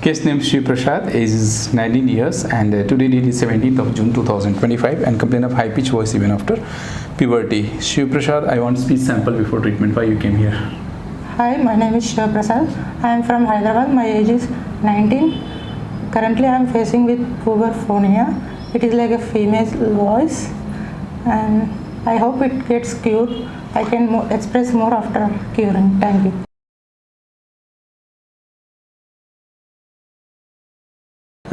Case name Shiv Prasad, age is 19 years, and today date is 17th of June 2025, and complain of high pitch voice even after puberty. Shiv Prasad, I want speech sample before treatment. Why you came here? Hi, my name is Shiv Prasad. I am from Hyderabad. My age is 19. Currently, I am facing with puberphonia. It is like a female voice, and I hope it gets cured. I can express more after curing. Thank you.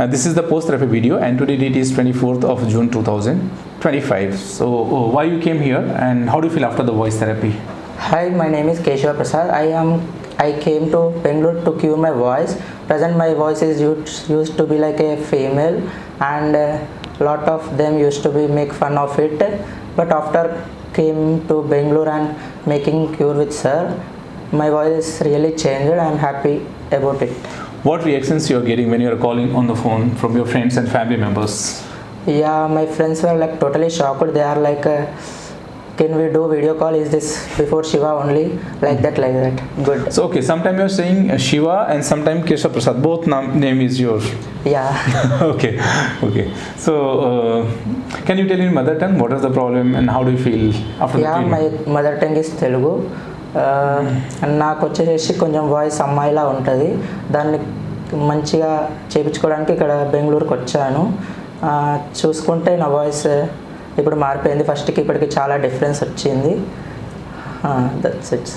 This is the post-therapy video, and today date is 24th of June 2025. So, why you came here, and how do you feel after the voice therapy? Hi, my name is Keshav Prasad. I came to Bangalore to cure my voice. Present my voice is used to be like a female, and lot of them used to be make fun of it. But after came to Bangalore and making cure with sir, my voice really changed. I am happy about it. What reactions you are getting when you are calling on the phone from your friends and family members? Yeah, my friends were like totally shocked. They are like, can we do video call? Is this before Shiva only? Like that. Good. So okay, sometime you are saying Shiva and sometime Keshav Prasad. Both name is yours. Yeah. Okay. So can you tell in mother tongue what is the problem and how do you feel after the treatment? My mother tongue is Telugu. నాకు వచ్చేసి కొంచెం voice అమ్మాయిలా ఉంటుంది. దాన్ని మంచిగా చేయించుకోవడానికి ఇక్కడ బెంగళూరుకి వచ్చాను. చూసుకుంటే నా వాయిస్ ఇప్పుడు మారిపోయింది. ఫస్ట్కి ఇప్పటికి చాలా డిఫరెన్స్ వచ్చింది. That's it.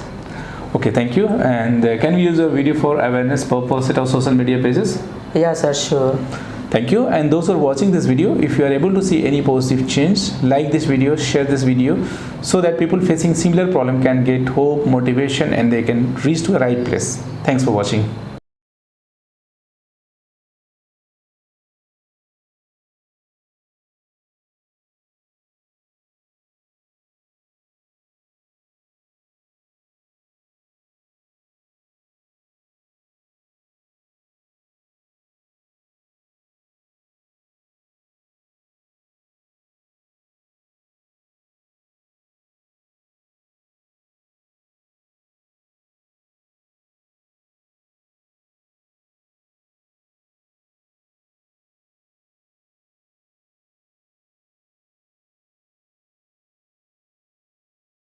Okay, thank you. And can we use a video for awareness purpose at our social media pages? Yeah, sir, sure. Thank you. And those who are watching this video, if you are able to see any positive change, like this video, share this video, so that people facing similar problem can get hope, motivation, and they can reach to the right place. Thanks for watching.